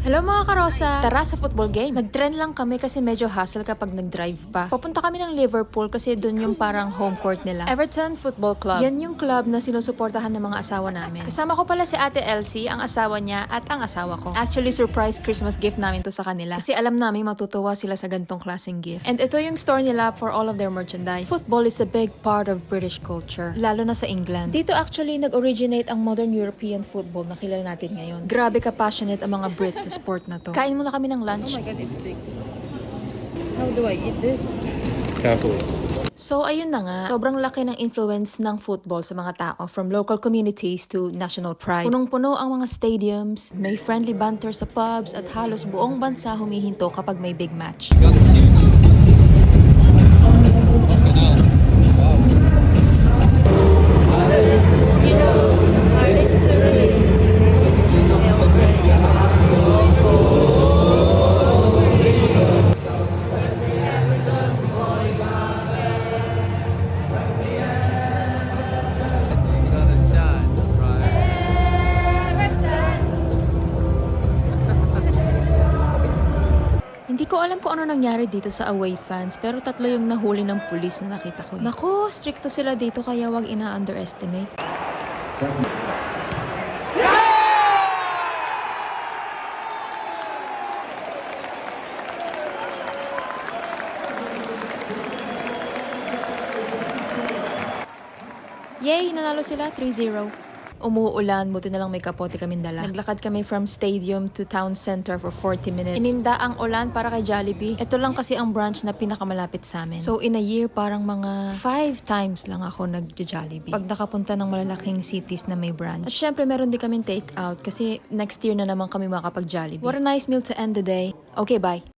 Hello mga karosa! Tara sa football game. Nag-trend lang kami kasi medyo hassle kapag nag-drive pa. Papunta kami ng Liverpool kasi dun yung parang home court nila. Everton Football Club. Yan yung club na sinusuportahan ng mga asawa namin. Kasama ko pala si Ate Elsie, ang asawa niya at ang asawa ko. Actually, surprise Christmas gift namin to sa kanila. Kasi alam namin matutuwa sila sa gantong klaseng gift. And ito yung store nila for all of their merchandise. Football is a big part of British culture. Lalo na sa England. Dito actually nag-originate ang modern European football na kilala natin ngayon. Grabe ka-passionate ang mga Brits sa sport na to. Kain muna kami ng lunch. Oh my god, it's big. How do I eat this? Carefully. So ayun na nga, sobrang laki ng influence ng football sa mga tao from local communities to national pride. Punong-puno ang mga stadiums, may friendly banter sa pubs at halos buong bansa humihinto kapag may big match. Hindi ko alam kung ano nangyari dito sa away fans pero tatlo yung nahuli ng pulis na nakita ko. Naku, stricto sila dito kaya wag ina-underestimate. Yay! Nanalo sila 3-0. Umuulan, buti na lang may kapote kaming dala. Naglakad kami from stadium to town center for 40 minutes. Ininda ang ulan para kay Jollibee. Ito lang kasi ang branch na pinakamalapit sa amin. So in a year, parang mga 5 times lang ako nag-Jollibee. Pag nakapunta ng malalaking cities na may branch. At syempre, meron din kaming take out kasi next year na naman kami makapag-Jollibee. What a nice meal to end the day. Okay, bye.